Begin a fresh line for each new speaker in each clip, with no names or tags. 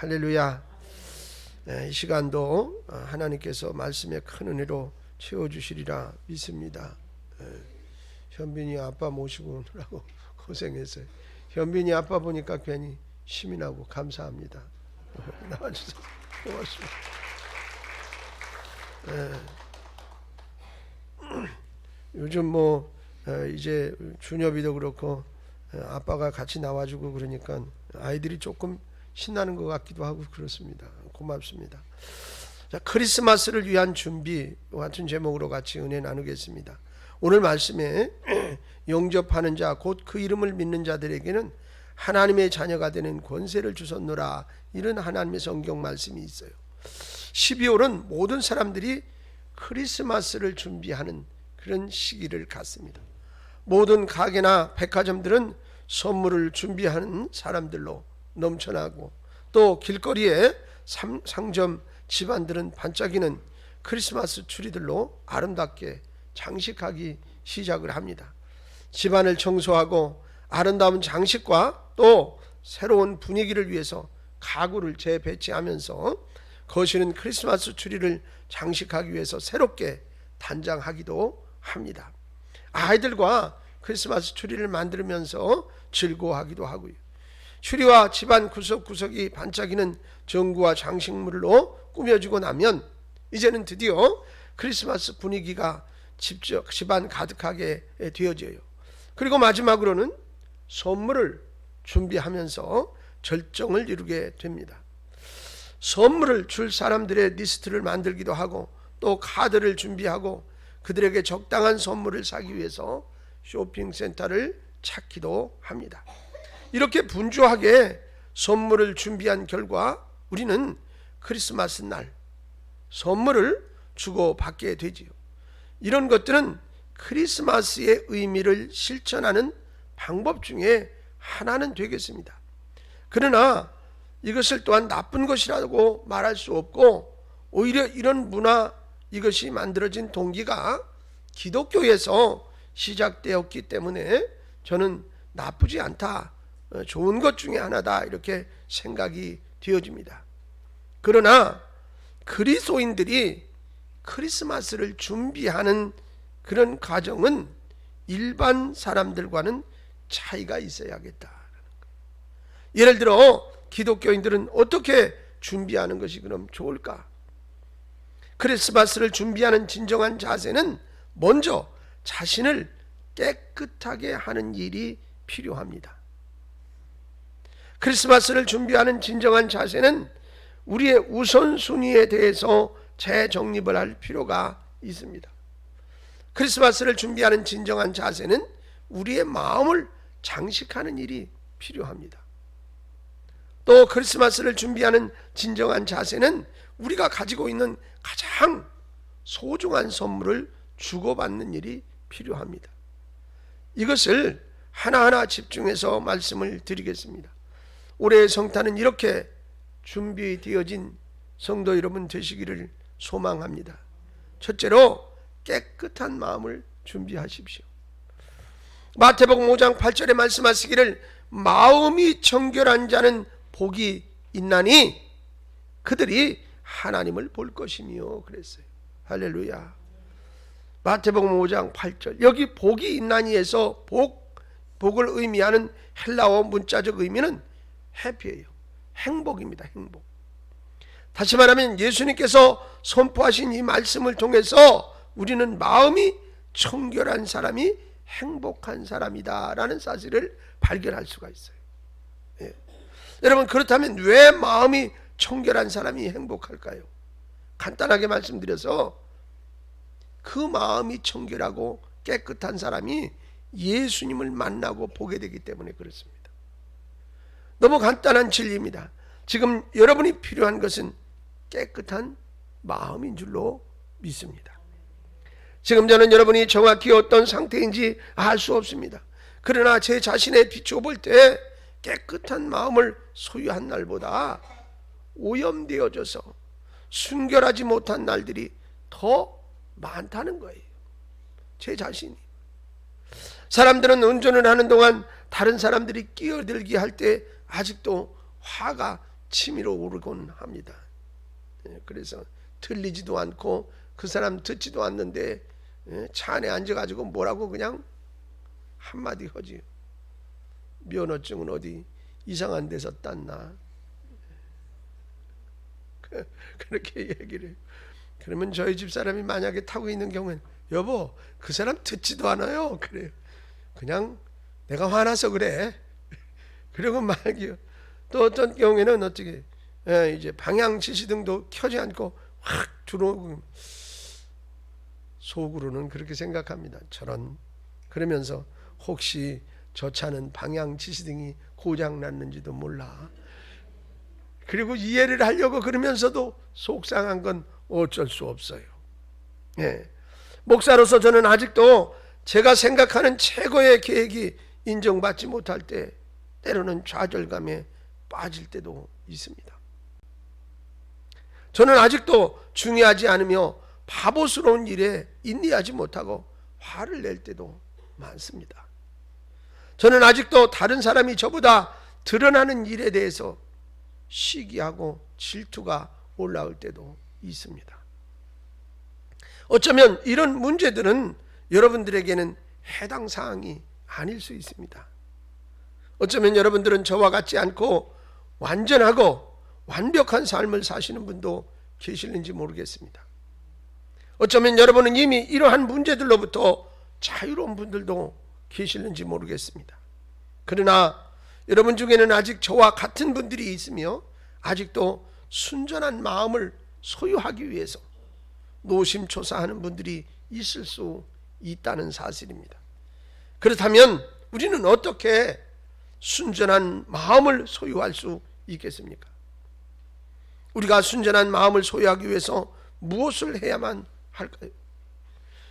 할렐루야. 이 시간도 하나님께서 말씀의 큰 은혜로 채워주시리라 믿습니다. 현빈이 아빠 모시고 오느라고 고생했어요. 현빈이 아빠 보니까 괜히 힘이 나고 감사합니다. 나와주셔서 고맙습니다. 요즘 이제 준엽이도 그렇고 아빠가 같이 나와주고 그러니까 아이들이 조금 신나는 것 같기도 하고 그렇습니다. 고맙습니다. 자, 크리스마스를 위한 준비 같은 제목으로 같이 은혜 나누겠습니다. 오늘 말씀에 영접하는 자 곧 그 이름을 믿는 자들에게는 하나님의 자녀가 되는 권세를 주셨노라, 이런 하나님의 성경 말씀이 있어요. 12월은 모든 사람들이 크리스마스를 준비하는 그런 시기를 갖습니다. 모든 가게나 백화점들은 선물을 준비하는 사람들로 넘쳐나고, 또 길거리에 상점 집안들은 반짝이는 크리스마스 추리들로 아름답게 장식하기 시작을 합니다. 집안을 청소하고 아름다운 장식과 또 새로운 분위기를 위해서 가구를 재배치하면서 거실은 크리스마스 추리를 장식하기 위해서 새롭게 단장하기도 합니다. 아이들과 크리스마스 추리를 만들면서 즐거워하기도 하고요. 추리와 집안 구석구석이 반짝이는 전구와 장식물로 꾸며지고 나면 이제는 드디어 크리스마스 분위기가 집안 가득하게 되어져요. 그리고 마지막으로는 선물을 준비하면서 절정을 이루게 됩니다. 선물을 줄 사람들의 리스트를 만들기도 하고, 또 카드를 준비하고 그들에게 적당한 선물을 사기 위해서 쇼핑센터를 찾기도 합니다. 이렇게 분주하게 선물을 준비한 결과 우리는 크리스마스 날 선물을 주고받게 되지요. 이런 것들은 크리스마스의 의미를 실천하는 방법 중에 하나는 되겠습니다. 그러나 이것을 또한 나쁜 것이라고 말할 수 없고, 오히려 이런 문화, 이것이 만들어진 동기가 기독교에서 시작되었기 때문에 저는 나쁘지 않다, 좋은 것 중에 하나다, 이렇게 생각이 되어집니다. 그러나 그리스도인들이 크리스마스를 준비하는 그런 과정은 일반 사람들과는 차이가 있어야겠다. 예를 들어 기독교인들은 어떻게 준비하는 것이 그럼 좋을까? 크리스마스를 준비하는 진정한 자세는 먼저 자신을 깨끗하게 하는 일이 필요합니다. 크리스마스를 준비하는 진정한 자세는 우리의 우선순위에 대해서 재정립을 할 필요가 있습니다. 크리스마스를 준비하는 진정한 자세는 우리의 마음을 장식하는 일이 필요합니다. 또 크리스마스를 준비하는 진정한 자세는 우리가 가지고 있는 가장 소중한 선물을 주고받는 일이 필요합니다. 이것을 하나하나 집중해서 말씀을 드리겠습니다. 올해의 성탄은 이렇게 준비되어진 성도 여러분 되시기를 소망합니다. 첫째로 깨끗한 마음을 준비하십시오. 마태복음 5장 8절에 말씀하시기를 마음이 청결한 자는 복이 있나니 그들이 하나님을 볼 것이며 그랬어요. 할렐루야. 마태복음 5장 8절, 여기 복이 있나니에서 복을 의미하는 헬라어 문자적 의미는 해피예요. 행복입니다. 행복. 다시 말하면 예수님께서 선포하신 이 말씀을 통해서 우리는 마음이 청결한 사람이 행복한 사람이다 라는 사실을 발견할 수가 있어요. 예. 여러분, 그렇다면 왜 마음이 청결한 사람이 행복할까요? 간단하게 말씀드려서 그 마음이 청결하고 깨끗한 사람이 예수님을 만나고 보게 되기 때문에 그렇습니다. 너무 간단한 진리입니다. 지금 여러분이 필요한 것은 깨끗한 마음인 줄로 믿습니다. 지금 저는 여러분이 정확히 어떤 상태인지 알 수 없습니다. 그러나 제 자신에 비춰볼 때 깨끗한 마음을 소유한 날보다 오염되어져서 순결하지 못한 날들이 더 많다는 거예요. 제 자신이. 사람들은 운전을 하는 동안 다른 사람들이 끼어들기 할 때 아직도 화가 치밀어 오르곤 합니다. 그래서 들리지도 않고 그 사람 듣지도 않는데 차 안에 앉아가지고 뭐라고 그냥 한마디 하지. 면허증은 어디 이상한 데서 땄나? 그렇게 얘기를 해요. 그러면 저희 집 사람이 만약에 타고 있는 경우에는 여보 그 사람 듣지도 않아요. 그래요. 그냥 내가 화나서 그래. 그러고 말기요. 또 어떤 경우에는 어떻게 이제 방향 지시등도 켜지 않고 확 들어오고 속으로는 그렇게 생각합니다. 저런. 그러면서 혹시 저 차는 방향 지시등이 고장 났는지도 몰라. 그리고 이해를 하려고 그러면서도 속상한 건 어쩔 수 없어요. 목사로서 저는 아직도 제가 생각하는 최고의 계획이 인정받지 못할 때 때로는 좌절감에 빠질 때도 있습니다. 저는 아직도 중요하지 않으며 바보스러운 일에 인내하지 못하고 화를 낼 때도 많습니다. 저는 아직도 다른 사람이 저보다 드러나는 일에 대해서 시기하고 질투가 올라올 때도 있습니다. 어쩌면 이런 문제들은 여러분들에게는 해당 사항이 아닐 수 있습니다. 어쩌면 여러분들은 저와 같지 않고 완전하고 완벽한 삶을 사시는 분도 계실는지 모르겠습니다. 어쩌면 여러분은 이미 이러한 문제들로부터 자유로운 분들도 계실는지 모르겠습니다. 그러나 여러분 중에는 아직 저와 같은 분들이 있으며 아직도 순전한 마음을 소유하기 위해서 노심초사하는 분들이 있을 수 있다는 사실입니다. 그렇다면 우리는 어떻게 순전한 마음을 소유할 수 있겠습니까? 우리가 순전한 마음을 소유하기 위해서 무엇을 해야만 할까요?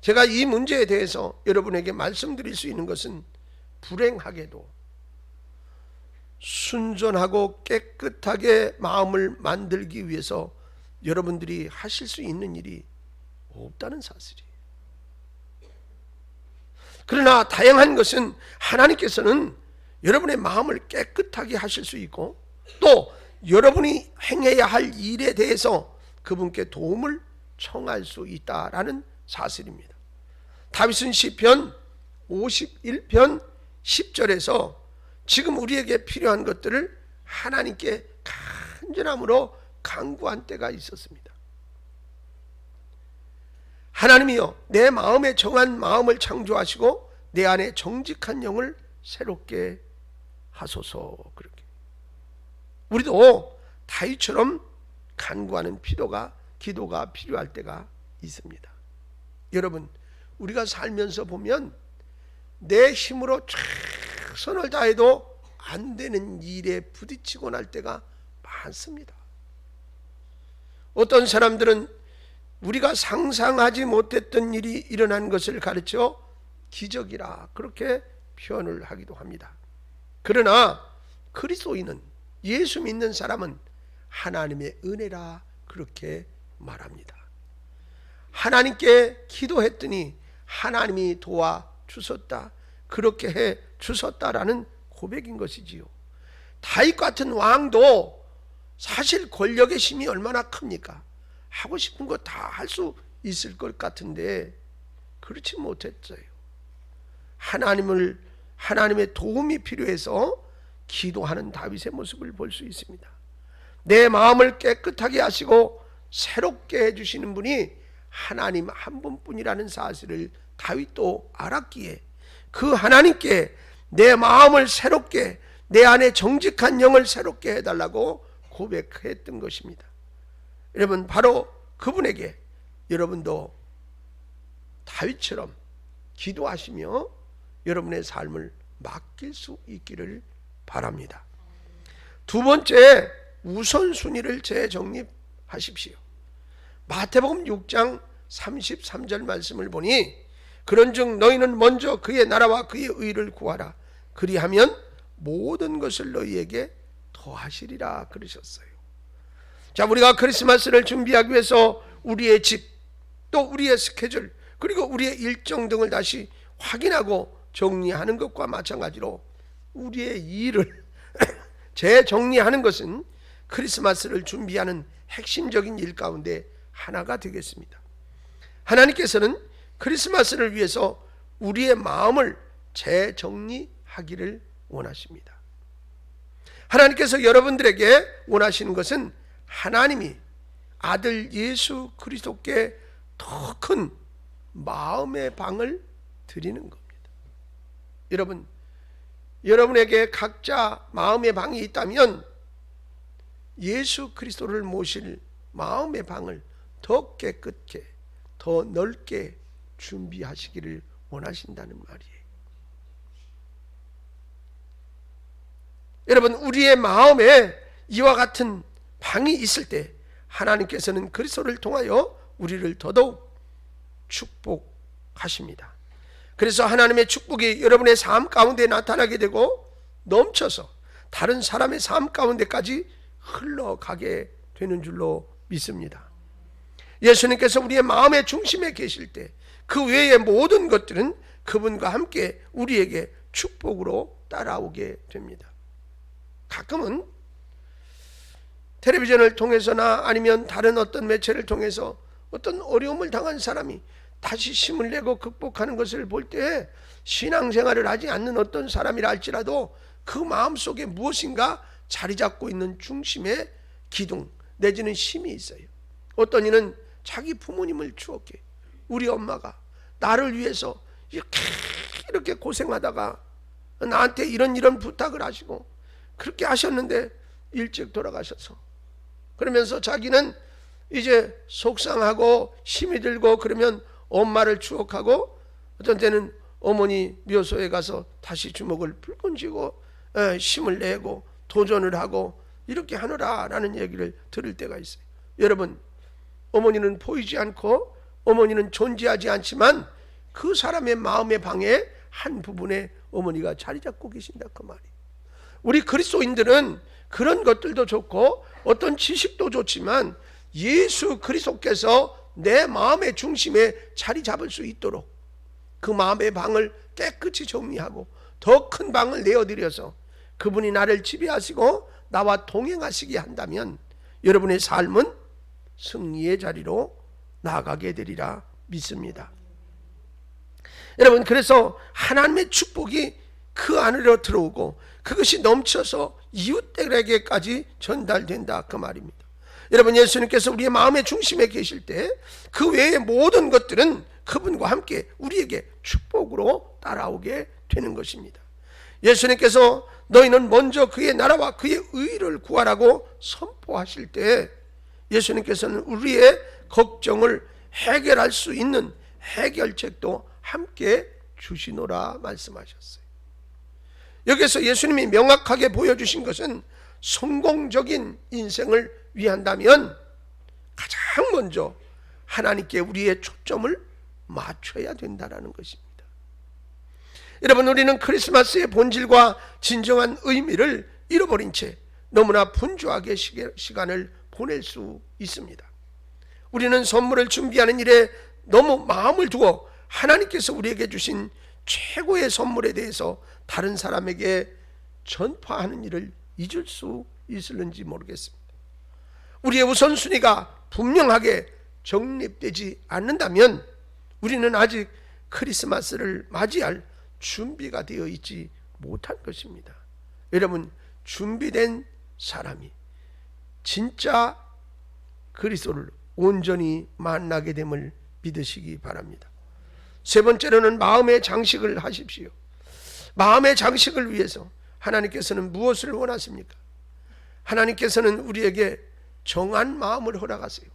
제가 이 문제에 대해서 여러분에게 말씀드릴 수 있는 것은 불행하게도 순전하고 깨끗하게 마음을 만들기 위해서 여러분들이 하실 수 있는 일이 없다는 사실이에요. 그러나 다양한 것은 하나님께서는 여러분의 마음을 깨끗하게 하실 수 있고 또 여러분이 행해야 할 일에 대해서 그분께 도움을 청할 수 있다라는 사실입니다. 다윗은 시편 51편 10절에서 지금 우리에게 필요한 것들을 하나님께 간절함으로 간구한 때가 있었습니다. 하나님이여 내 마음에 정한 마음을 창조하시고 내 안에 정직한 영을 새롭게 하소서. 그렇게 우리도 다윗처럼 간구하는 기도가 필요할 때가 있습니다. 여러분 우리가 살면서 보면 내 힘으로 최선을 다해도 안 되는 일에 부딪히고 날 때가 많습니다. 어떤 사람들은 우리가 상상하지 못했던 일이 일어난 것을 가르쳐 기적이라 그렇게 표현을 하기도 합니다. 그러나 그리스도인은 예수 믿는 사람은 하나님의 은혜라 그렇게 말합니다. 하나님께 기도했더니 하나님이 도와주셨다. 그렇게 해 주셨다라는 고백인 것이지요. 다윗 같은 왕도 사실 권력의 힘이 얼마나 큽니까? 하고 싶은 거 다 할 수 있을 것 같은데 그렇지 못했어요. 하나님의 도움이 필요해서 기도하는 다윗의 모습을 볼 수 있습니다. 내 마음을 깨끗하게 하시고 새롭게 해주시는 분이 하나님 한 분뿐이라는 사실을 다윗도 알았기에 그 하나님께 내 마음을 새롭게 내 안에 정직한 영을 새롭게 해달라고 고백했던 것입니다. 여러분 바로 그분에게 여러분도 다윗처럼 기도하시며 여러분의 삶을 맡길 수 있기를 바랍니다. 두 번째 우선순위를 재정립하십시오. 마태복음 6장 33절 말씀을 보니 그런즉 너희는 먼저 그의 나라와 그의 의를 구하라. 그리하면 모든 것을 너희에게 더하시리라 그러셨어요. 자, 우리가 크리스마스를 준비하기 위해서 우리의 집, 또 우리의 스케줄, 그리고 우리의 일정 등을 다시 확인하고 정리하는 것과 마찬가지로 우리의 일을 재정리하는 것은 크리스마스를 준비하는 핵심적인 일 가운데 하나가 되겠습니다. 하나님께서는 크리스마스를 위해서 우리의 마음을 재정리하기를 원하십니다. 하나님께서 여러분들에게 원하시는 것은 하나님이 아들 예수 그리스도께 더 큰 마음의 방을 드리는 겁니다. 여러분에게 각자 마음의 방이 있다면 예수 그리스도를 모실 마음의 방을 더 깨끗게, 더 넓게 준비하시기를 원하신다는 말이에요. 여러분, 우리의 마음에 이와 같은 방이 있을 때 하나님께서는 그리스도를 통하여 우리를 더더욱 축복하십니다. 그래서 하나님의 축복이 여러분의 삶 가운데 나타나게 되고 넘쳐서 다른 사람의 삶 가운데까지 흘러가게 되는 줄로 믿습니다. 예수님께서 우리의 마음의 중심에 계실 때 그 외의 모든 것들은 그분과 함께 우리에게 축복으로 따라오게 됩니다. 가끔은 텔레비전을 통해서나 아니면 다른 어떤 매체를 통해서 어떤 어려움을 당한 사람이 다시 힘을 내고 극복하는 것을 볼 때 신앙생활을 하지 않는 어떤 사람이라 할지라도 그 마음속에 무엇인가 자리 잡고 있는 중심의 기둥 내지는 힘이 있어요. 어떤 이는 자기 부모님을 추억해. 우리 엄마가 나를 위해서 이렇게 고생하다가 나한테 이런 부탁을 하시고 그렇게 하셨는데 일찍 돌아가셔서 그러면서 자기는 이제 속상하고 힘이 들고 그러면 엄마를 추억하고 어떤 때는 어머니 묘소에 가서 다시 주먹을 불끈 쥐고 힘을 내고 도전을 하고 이렇게 하노라라는 얘기를 들을 때가 있어요. 여러분, 어머니는 보이지 않고 어머니는 존재하지 않지만 그 사람의 마음의 방에 한 부분에 어머니가 자리 잡고 계신다 그 말이에요. 우리 그리스도인들은 그런 것들도 좋고 어떤 지식도 좋지만 예수 그리스도께서 내 마음의 중심에 자리 잡을 수 있도록 그 마음의 방을 깨끗이 정리하고 더 큰 방을 내어드려서 그분이 나를 지배하시고 나와 동행하시게 한다면 여러분의 삶은 승리의 자리로 나아가게 되리라 믿습니다. 여러분, 그래서 하나님의 축복이 그 안으로 들어오고 그것이 넘쳐서 이웃들에게까지 전달된다 그 말입니다. 여러분, 예수님께서 우리의 마음의 중심에 계실 때 그 외의 모든 것들은 그분과 함께 우리에게 축복으로 따라오게 되는 것입니다. 예수님께서 너희는 먼저 그의 나라와 그의 의를 구하라고 선포하실 때 예수님께서는 우리의 걱정을 해결할 수 있는 해결책도 함께 주시노라 말씀하셨어요. 여기서 예수님이 명확하게 보여주신 것은 성공적인 인생을 위한다면 가장 먼저 하나님께 우리의 초점을 맞춰야 된다는 것입니다. 여러분, 우리는 크리스마스의 본질과 진정한 의미를 잃어버린 채 너무나 분주하게 시간을 보낼 수 있습니다. 우리는 선물을 준비하는 일에 너무 마음을 두어 하나님께서 우리에게 주신 최고의 선물에 대해서 다른 사람에게 전파하는 일을 잊을 수 있을는지 모르겠습니다. 우리의 우선순위가 분명하게 정립되지 않는다면 우리는 아직 크리스마스를 맞이할 준비가 되어 있지 못한 것입니다. 여러분, 준비된 사람이 진짜 그리스도를 온전히 만나게 됨을 믿으시기 바랍니다. 세 번째로는 마음의 장식을 하십시오. 마음의 장식을 위해서 하나님께서는 무엇을 원하십니까? 하나님께서는 우리에게 정한 마음을 허락하세요.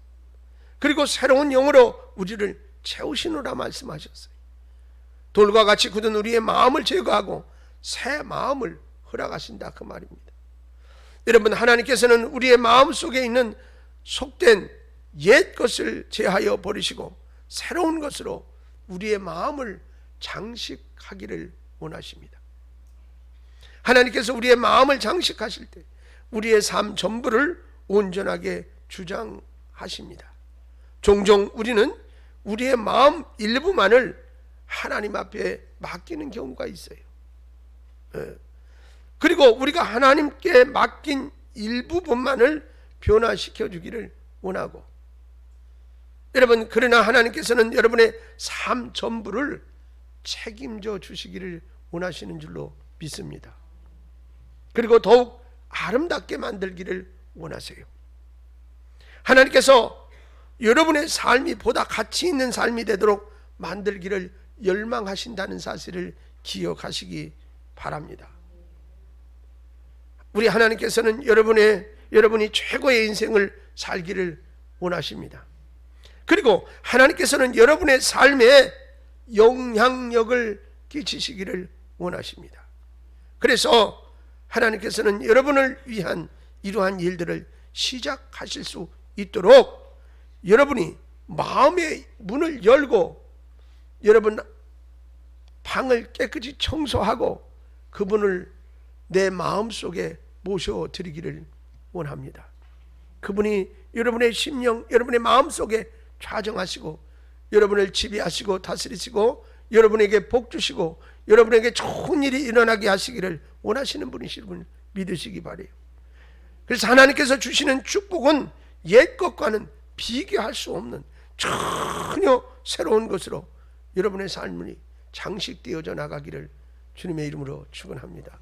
그리고 새로운 영으로 우리를 채우시노라 말씀하셨어요. 돌과 같이 굳은 우리의 마음을 제거하고 새 마음을 허락하신다 그 말입니다. 여러분, 하나님께서는 우리의 마음 속에 있는 속된 옛 것을 제하여 버리시고 새로운 것으로 우리의 마음을 장식하기를 원하십니다. 하나님께서 우리의 마음을 장식하실 때 우리의 삶 전부를 온전하게 주장하십니다. 종종 우리는 우리의 마음 일부만을 하나님 앞에 맡기는 경우가 있어요. 그리고 우리가 하나님께 맡긴 일부분만을 변화시켜 주기를 원하고, 여러분, 그러나 하나님께서는 여러분의 삶 전부를 책임져 주시기를 원하시는 줄로 믿습니다. 그리고 더욱 아름답게 만들기를 원하세요. 하나님께서 여러분의 삶이 보다 가치 있는 삶이 되도록 만들기를 열망하신다는 사실을 기억하시기 바랍니다. 우리 하나님께서는 여러분이 최고의 인생을 살기를 원하십니다. 그리고 하나님께서는 여러분의 삶에 영향력을 끼치시기를 원하십니다. 그래서 하나님께서는 여러분을 위한 이러한 일들을 시작하실 수 있도록 여러분이 마음의 문을 열고 여러분 방을 깨끗이 청소하고 그분을 내 마음속에 모셔드리기를 원합니다. 그분이 여러분의 심령, 여러분의 마음속에 좌정하시고 여러분을 지배하시고 다스리시고 여러분에게 복 주시고 여러분에게 좋은 일이 일어나게 하시기를 원하시는 분이신 분 믿으시기 바라요. 그래서 하나님께서 주시는 축복은 옛 것과는 비교할 수 없는 전혀 새로운 것으로 여러분의 삶이 장식되어져 나가기를 주님의 이름으로 축원합니다.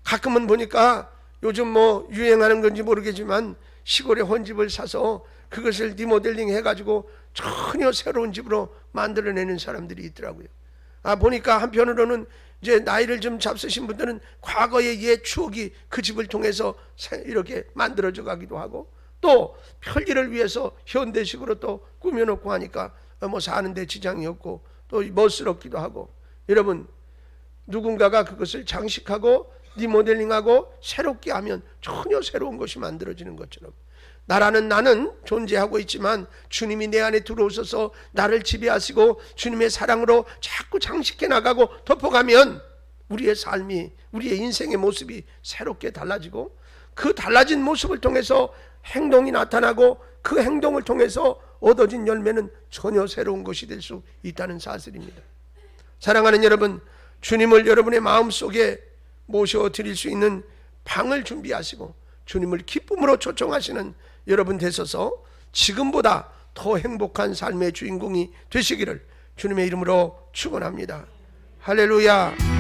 가끔은 보니까 요즘 뭐 유행하는 건지 모르겠지만 시골에 헌집을 사서 그것을 리모델링 해가지고 전혀 새로운 집으로 만들어내는 사람들이 있더라고요. 보니까 한편으로는 이제 나이를 좀 잡수신 분들은 과거의 옛 추억이 그 집을 통해서 이렇게 만들어져 가기도 하고, 또 편리를 위해서 현대식으로 또 꾸며놓고 하니까 뭐 사는데 지장이 없고 또 멋스럽기도 하고, 여러분 누군가가 그것을 장식하고 리모델링하고 새롭게 하면 전혀 새로운 것이 만들어지는 것처럼 나는 존재하고 있지만 주님이 내 안에 들어오셔서 나를 지배하시고 주님의 사랑으로 자꾸 장식해 나가고 덮어가면 우리의 삶이, 우리의 인생의 모습이 새롭게 달라지고, 그 달라진 모습을 통해서 행동이 나타나고 그 행동을 통해서 얻어진 열매는 전혀 새로운 것이 될 수 있다는 사실입니다. 사랑하는 여러분, 주님을 여러분의 마음속에 모셔드릴 수 있는 방을 준비하시고 주님을 기쁨으로 초청하시는 여러분 되셔서 지금보다 더 행복한 삶의 주인공이 되시기를 주님의 이름으로 축원합니다. 할렐루야.